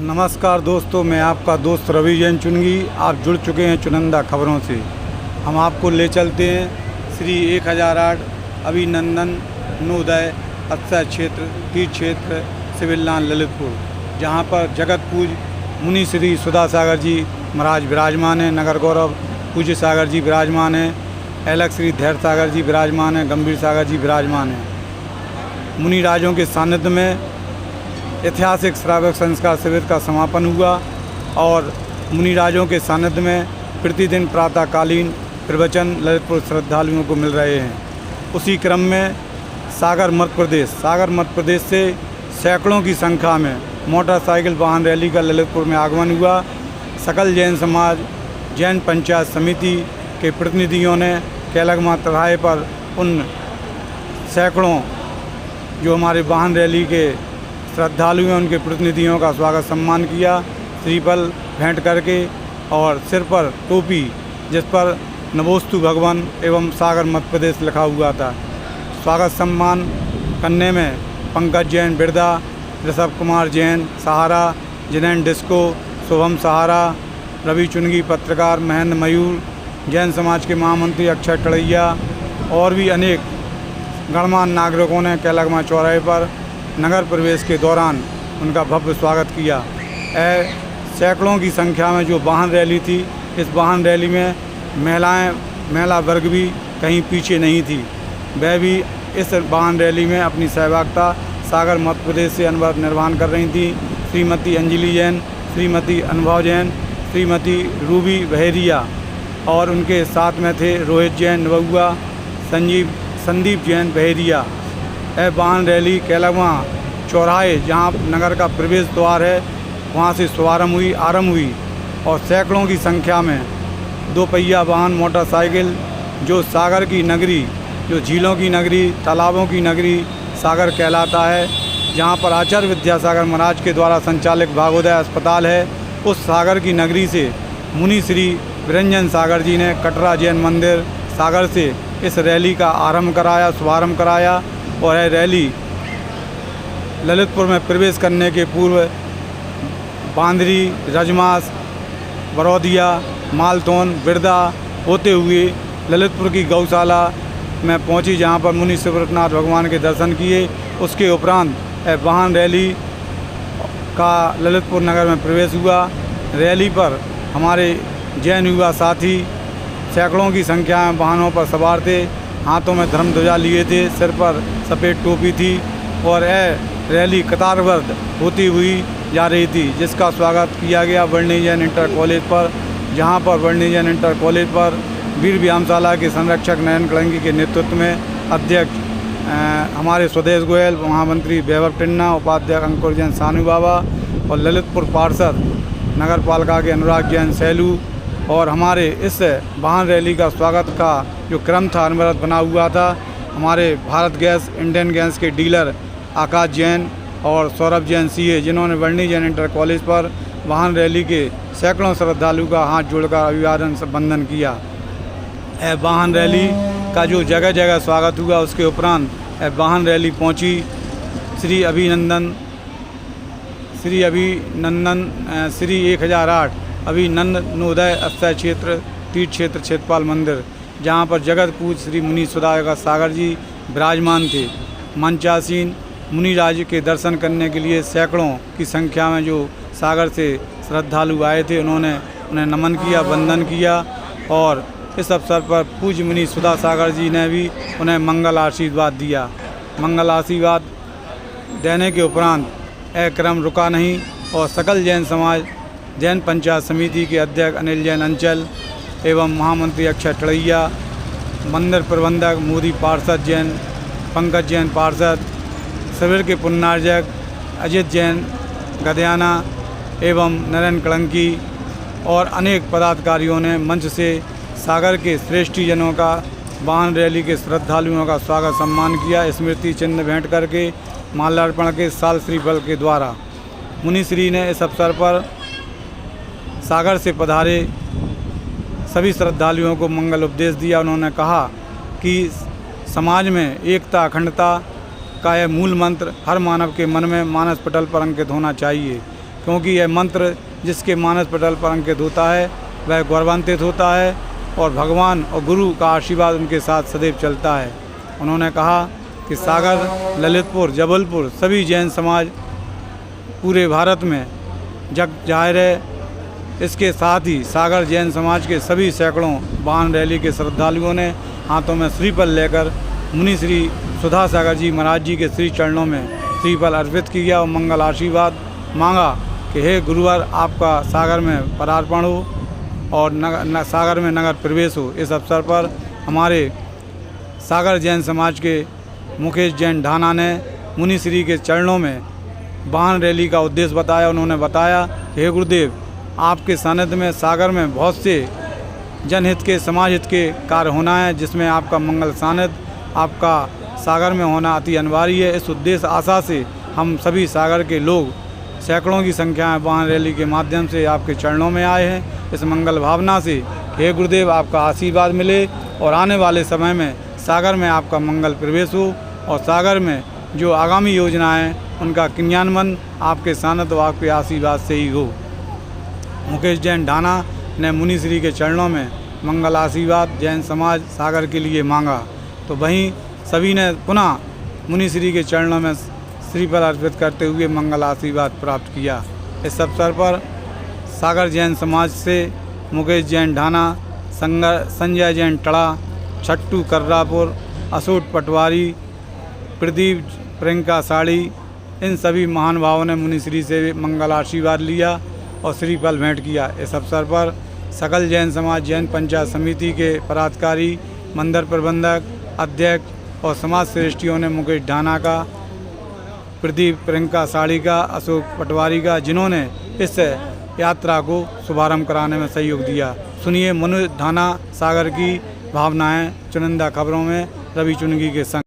नमस्कार दोस्तों, मैं आपका दोस्त रवि जैन चुनगी। आप जुड़ चुके हैं चुनिंदा खबरों से। हम आपको ले चलते हैं श्री 1008 अभिनंदन नवोदय अक्षय क्षेत्र तीर्थ क्षेत्र सिविललान ललितपुर, जहां पर जगत पूज मुनि श्री सुधा सागर जी महाराज विराजमान हैं। नगर गौरव पूज्य सागर जी विराजमान हैं। अलग श्री धैर्य सागर जी विराजमान हैं। गंभीर सागर जी विराजमान हैं। मुनि राजों के सानिध्य में ऐतिहासिक श्रावक संस्कार शिविर का समापन हुआ और मुनि राजों के सानिध्य में प्रतिदिन प्रातःकालीन प्रवचन ललितपुर श्रद्धालुओं को मिल रहे हैं। उसी क्रम में सागर मध्य प्रदेश से सैकड़ों की संख्या में मोटरसाइकिल वाहन रैली का ललितपुर में आगमन हुआ। सकल जैन समाज जैन पंचायत समिति के प्रतिनिधियों ने कैलगमा चौराहे पर उन सैकड़ों जो हमारे वाहन रैली के श्रद्धालु हैं उनके प्रतिनिधियों का स्वागत सम्मान किया, श्रीफल भेंट करके और सिर पर टोपी जिस पर नमोस्तु भगवान एवं सागर मध्य प्रदेश लिखा हुआ था। स्वागत सम्मान करने में पंकज जैन बिरदा, ऋषभ कुमार जैन सहारा, जिनेन डिस्को, शुभम सहारा, रवि चुनगी पत्रकार, महेंद्र मयूर, जैन समाज के महामंत्री अक्षय टड़ैया और भी अनेक गणमान्य नागरिकों ने कैलगमा चौराहे पर नगर प्रवेश के दौरान उनका भव्य स्वागत किया। सैकड़ों की संख्या में जो वाहन रैली थी, इस वाहन रैली में महिला वर्ग भी कहीं पीछे नहीं थी। वह भी इस वाहन रैली में अपनी सहभागिता सागर मध्य प्रदेश से अनुभव निर्वहन कर रही थी। श्रीमती अंजलि जैन, श्रीमती अनुभव जैन, श्रीमती रूबी बहेरिया और उनके साथ में थे रोहित जैन नवुआ, संदीप जैन बहेरिया। यह वाहन रैली कैलगमा चौराहे जहां नगर का प्रवेश द्वार है वहां से आरंभ हुई और सैकड़ों की संख्या में दो पहिया वाहन मोटरसाइकिल जो सागर की नगरी, जो झीलों की नगरी, तालाबों की नगरी सागर कहलाता है, जहां पर आचार्य विद्यासागर महाराज के द्वारा संचालित भागोदय अस्पताल है, उस सागर की नगरी से मुनि श्री विरंजन सागर जी ने कटरा जैन मंदिर सागर से इस रैली का शुभारंभ कराया और यह रैली ललितपुर में प्रवेश करने के पूर्व बांदरी, रजमास, बरौदिया, मालतोन, बिरदा होते हुए ललितपुर की गौशाला में पहुंची, जहां पर मुनि शिवनाथ भगवान के दर्शन किए। उसके उपरांत वाहन रैली का ललितपुर नगर में प्रवेश हुआ। रैली पर हमारे जैन युवा साथी सैकड़ों की संख्या में वाहनों पर सवार थे, हाथों में धर्म ध्वजा लिए थे, सिर पर सफ़ेद टोपी थी और यह रैली कतारबद्ध होती हुई जा रही थी, जिसका स्वागत किया गया वर्णी जैन इंटर कॉलेज पर, जहां पर वर्णी जैन इंटर कॉलेज पर वीर व्यायामशाला के संरक्षक नयन कलंगी के नेतृत्व में अध्यक्ष हमारे स्वदेश गोयल, महामंत्री वैभव टिन्ना, उपाध्यक्ष अंकुर जैन सानू बाबा और ललितपुर पार्षद नगर पालिका के अनुराग जैन सैलू और हमारे इस वाहन रैली का स्वागत का जो क्रम था अनवरत बना हुआ था। हमारे भारत गैस, इंडियन गैस के डीलर आकाश जैन और सौरभ जैन सीए, जिन्होंने वर्णी जैन इंटर कॉलेज पर वाहन रैली के सैकड़ों श्रद्धालु का हाथ जोड़कर अभिवादन संबंधन किया। वाहन रैली का जो जगह जगह स्वागत हुआ, उसके उपरांत वाहन रैली पहुंची श्री 1008 अभिनंदन नवोदय अक्षय क्षेत्र तीर्थ क्षेत्र क्षेत्रपाल मंदिर, जहां पर जगत पूज श्री मुनि सुधा सागर जी विराजमान थे। मंचासीन मुनि राज के दर्शन करने के लिए सैकड़ों की संख्या में जो सागर से श्रद्धालु आए थे, उन्हें नमन किया, वंदन किया और इस अवसर पर पूज्य मुनि सुधा सागर जी ने भी उन्हें मंगल आशीर्वाद दिया। मंगल आशीर्वाद देने के उपरांत यह क्रम रुका नहीं और सकल जैन समाज जैन पंचायत समिति के अध्यक्ष अनिल जैन अंचल एवं महामंत्री अक्षय टड़ैया, मंदिर प्रबंधक मोदी पार्षद जैन, पंकज जैन पार्षद, शिविर के पुण्यार्जक अजित जैन गदयाना एवं नरेंद्र कलंकी और अनेक पदाधिकारियों ने मंच से सागर के श्रेष्ठी जनों का वाहन रैली के श्रद्धालुओं का स्वागत सम्मान किया। स्मृति चिन्ह भेंट करके माल्यार्पण के साल श्रीफल के द्वारा मुनि श्री ने इस अवसर पर सागर से पधारे सभी श्रद्धालुओं को मंगल उपदेश दिया। उन्होंने कहा कि समाज में एकता अखंडता का यह मूल मंत्र हर मानव के मन में मानस पटल पर अंकित होना चाहिए। क्योंकि यह मंत्र जिसके मानस पटल पर अंकित होता है वह गौरवान्वित होता है और भगवान और गुरु का आशीर्वाद उनके साथ सदैव चलता है। उन्होंने कहा कि सागर, ललितपुर, जबलपुर सभी जैन समाज पूरे भारत में जग जाहिर है। इसके साथ ही सागर जैन समाज के सभी सैकड़ों वाहन रैली के श्रद्धालुओं ने हाथों में श्रीफल लेकर मुनि श्री सुधा सागर जी महाराज जी के श्री चरणों में श्रीफल अर्पित किया और मंगल आशीर्वाद मांगा कि हे गुरुवर, आपका सागर में पदार्पण हो और सागर में नगर प्रवेश हो। इस अवसर पर हमारे सागर जैन समाज के मुकेश जैन ढाना ने मुनि श्री के चरणों में वाहन रैली का उद्देश्य बताया। उन्होंने बताया, हे गुरुदेव, आपके सानिध्य में सागर में बहुत से जनहित के, समाज हित के कार्य होना है, जिसमें आपका मंगल सानिध्य, आपका सागर में होना अति अनिवार्य है। इस उद्देश्य आशा से हम सभी सागर के लोग सैकड़ों की संख्या में वाहन रैली के माध्यम से आपके चरणों में आए हैं। इस मंगल भावना से हे गुरुदेव, आपका आशीर्वाद मिले और आने वाले समय में सागर में आपका मंगल प्रवेश हो और सागर में जो आगामी योजनाएं उनका क्रियान्वयन आपके सानिध्य व आपके आशीर्वाद से ही हो। मुकेश जैन ढाना ने मुनि श्री के चरणों में मंगल आशीर्वाद जैन समाज सागर के लिए मांगा, तो वहीं सभी ने पुनः मुनि श्री के चरणों में श्रीफल अर्पित करते हुए मंगल आशीर्वाद प्राप्त किया। इस अवसर पर सागर जैन समाज से मुकेश जैन ढाना, संजय जैन टड़ा, छट्टू कर्रापुर, अशोक पटवारी, प्रदीप प्रियंका साड़ी, इन सभी महानुभावों ने मुनि श्री से मंगल आशीर्वाद लिया और श्रीफल भेंट किया। इस अवसर पर सकल जैन समाज जैन पंचायत समिति के पदाधिकारी, मंदिर प्रबंधक, अध्यक्ष और समाज श्रेष्ठियों ने मुकेश ढाना का, प्रदीप प्रियंका साड़ी का, अशोक पटवारी का, जिन्होंने इस यात्रा को शुभारंभ कराने में सहयोग दिया। सुनिए मुनि ढाना सागर की भावनाएं चुनिंदा खबरों में रवि चुनगी के संग।